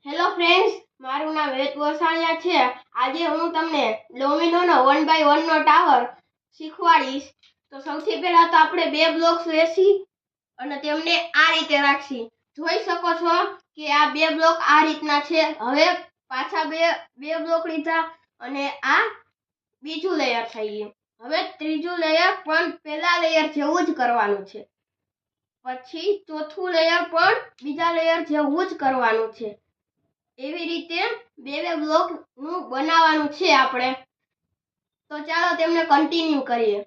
Hello friends, મારું નામ હેત વસાણિયા છે। આજે હું તમને ડોમિનોનો 1x1 નો ટાવર શીખવાડીશ। તો સૌથી પહેલા તો આપણે બે બ્લોક્સ લેશી અને તેમને આ રીતે રાખશી। જોઈ શકો છો કે આ બે બ્લોક આ રીતના છે। હવે પાછા બે બ્લોક લીધા અને આ બીજું લેયર થઈ ગયું। હવે ત્રીજું લેયર પણ પહેલા લેયર જેવું જ કરવાનું છે, પછી ચોથું લેયર પણ બીજા લેયર જેવું જ કરવાનું છે। એવી રીતે બે બ્લોક નું બનાવવાનું છે આપણે। તો ચાલો તેમને કન્ટિન્યુ કરીએ।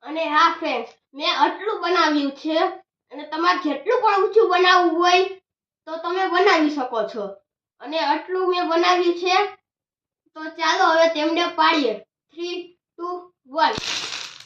અને હા ફ્રેન્ડ્સ, મેં આટલું બનાવ્યું છે અને તમારે જેટલું પણ ઊંચું બનાવવું હોય તો તમે બનાવી શકો છો। અને આટલું મેં બનાવ્યું છે, તો ચાલો હવે તેમને પાડીએ। 3, 2, 1।